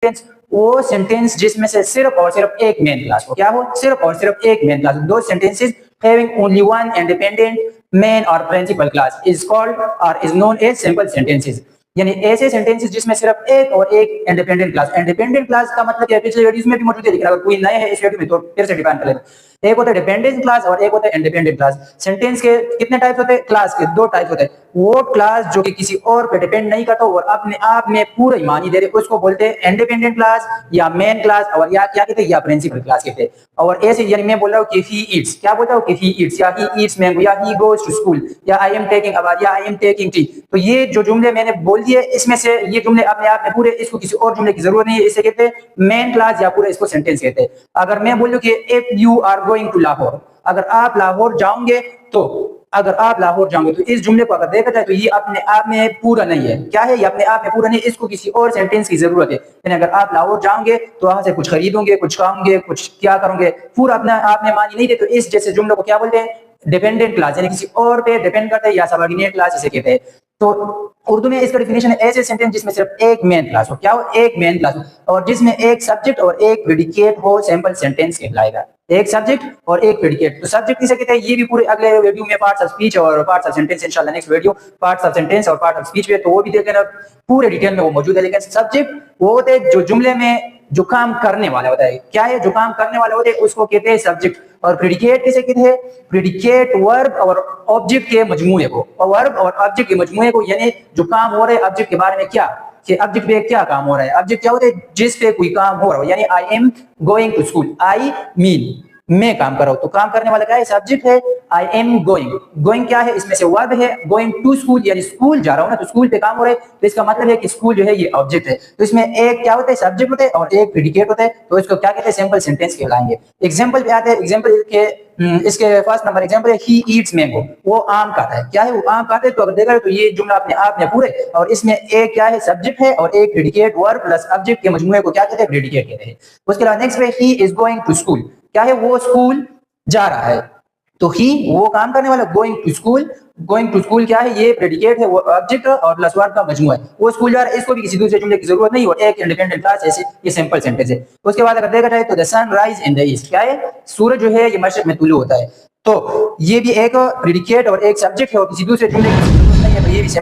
Sentence वो sentence जिसमें से सिर्फ और सिर्फ एक मेन क्लास हो, क्या हो, सिर्फ और सिर्फ एक मेन क्लास हो। दो sentences having only one independent main or principal class is called or is known as simple sentences। यानी ऐसे सेंटेंसेस जिसमें सिर्फ एक और एक इंडिपेंडेंट क्लास। इंडिपेंडेंट क्लास का मतलब क्या है, पिछले वीडियोस में भी मौजूद है, लेकिन अगर कोई नया है इस वीडियो में तो फिर से डिफाइन कर लेते हैं। एक होता है डिपेंडेंट क्लास और एक होता है इंडिपेंडेंट क्लास। सेंटेंस के कितने टाइप्स होते हैं? क्लास के दो टाइप होते हैं। वो क्लास जो कि किसी और पे डिपेंड नहीं करता और अपने आप में पूरा ईमानी दे रहे, उसको बोलते हैं इंडिपेंडेंट क्लास या मेन क्लास, और या क्या कहते हैं, या प्रिंसिपल क्लास कहते हैं। और ऐसे यानी मैं बोल रहा हूँ कि ही ईट्स, क्या बोलता हूँ कि ही ईट्स, या ही ईट्स मैंगो, या ही गोज टू स्कूल, या I am taking a bath, या आई एम टेकिंग टी। तो ये जो जुमले मैंने बोल दिए, इसमें से ये जुमले अपने आप में पूरे, इसको किसी और जुमले की जरूरत नहीं है, इसे कहते हैं मेन क्लास या पूरा इसको सेंटेंस कहते हैं। अगर मैं बोलूं कि if you are going to Lahore, अगर आप लाहौर जाओगे तो, अगर आप लाहौर जाओगे तो इस जुमले को अगर देखा जाए तो ये अपने आप में पूरा नहीं है। क्या है? ये अपने आप में पूरा नहीं, इसको किसी और सेंटेंस की जरूरत है। यानी अगर आप लाहौर जाओगे तो वहां से कुछ खरीदोगे, कुछ खाओगे, कुछ क्या करोगे, पूरा अपने आप में मानी नहीं दे, तो इस जैसे जुमले को क्या बोलते हैं? डिपेंडेंट क्लास, यानी किसी और पे डिपेंड करते हैं, या सबऑर्डिनेट क्लास इसे कहते हैं। तो उर्दू में इसका डेफिनेशन है ऐसे सेंटेंस जिसमें सिर्फ एक मेन क्लास हो, क्या हो, एक मेन क्लास हो, और जिसमें एक सब्जेक्ट और एक प्रेडिकेट हो, सैंपल सेंटेंस कहलाएगा। एक सब्जेक्ट और एक प्रेडिकेट। तो सब्जेक्ट किसे कहते हैं, ये भी पूरे अगले वीडियो में पार्ट्स ऑफ स्पीच और पार्ट्स ऑफ सेंटेंस, इंशाल्लाह next video parts of sentence और पार्ट ऑफ स्पीच में, तो वो भी देख लेना, पूरे डिटेल में वो मौजूद है। लेकिन सब्जेक्ट वो होते हैं जो जुमले में जो काम करने वाला होता है। क्या है? जो काम करने वाला होता है उसको कहते हैं सब्जेक्ट। और प्रेडिकेट किसे कहते हैं? प्रेडिकेट वर्ब और ऑब्जेक्ट के मजमूए को, और वर्ब और ऑब्जेक्ट के मजमूए को, यानी जो काम हो रहा है ऑब्जेक्ट के बारे में, क्या कि ऑब्जेक्ट पे क्या काम हो रहा है। ऑब्जेक्ट क्या होता है? जिस पे कोई काम हो रहा हो, यानी I am going to school, I mean मैं काम कर रहा हूं, तो काम करने वाला क्या है? सब्जेक्ट है। आई एम गोइंग, गोइंग क्या है? इसमें से वर्ब है। गोइंग टू स्कूल, यानी स्कूल जा रहा हूं ना, तो स्कूल पे काम हो रहा है, तो इसका मतलब है कि स्कूल जो है ये ऑब्जेक्ट है। तो इसमें एक क्या होता है? सब्जेक्ट होता है और एक प्रेडिकेट होता है, तो इसको क्या कहते हैं? सिंपल सेंटेंस कहलाएंगे। एग्जांपल पे आते हैं। एग्जांपल के इसके फर्स्ट नंबर एग्जांपल है ही ईट्स मैंगो, वो आम खाता है। क्या है? वो आम खाता है। तो अगर देखा तो ये जुमला अपने आप में पूरे, और इसमें एक क्या है? सब्जेक्ट है और एक प्रेडिकेट वर्ब प्लस ऑब्जेक्ट के मजमूए को क्या कहते हैं? प्रेडिकेट कहते हैं। उसके बाद नेक्स्ट पे he is going to school, क्या है? वो स्कूल जा रहा है, तो ही वो काम करने वाला, going to school, going to school क्या है? ये प्रेडिकेट है, वो ऑब्जेक्ट और प्लस वर्ब का मजमूआ है। वो स्कूल जा रहा है, इसको भी किसी दूसरे जुमले की जरूरत नहीं, और एक इंडिपेंडेंट क्लास ऐसे ये सिंपल सेंटेंस है। उसके बाद अगर देखा जाए तो the sun rise in the east, क्या है? सूरज जो है ये मशरिक में तुलू होता है। तो ये भी एक प्रेडिकेट और एक सब्जेक्ट है, और किसी दूसरे जुमले की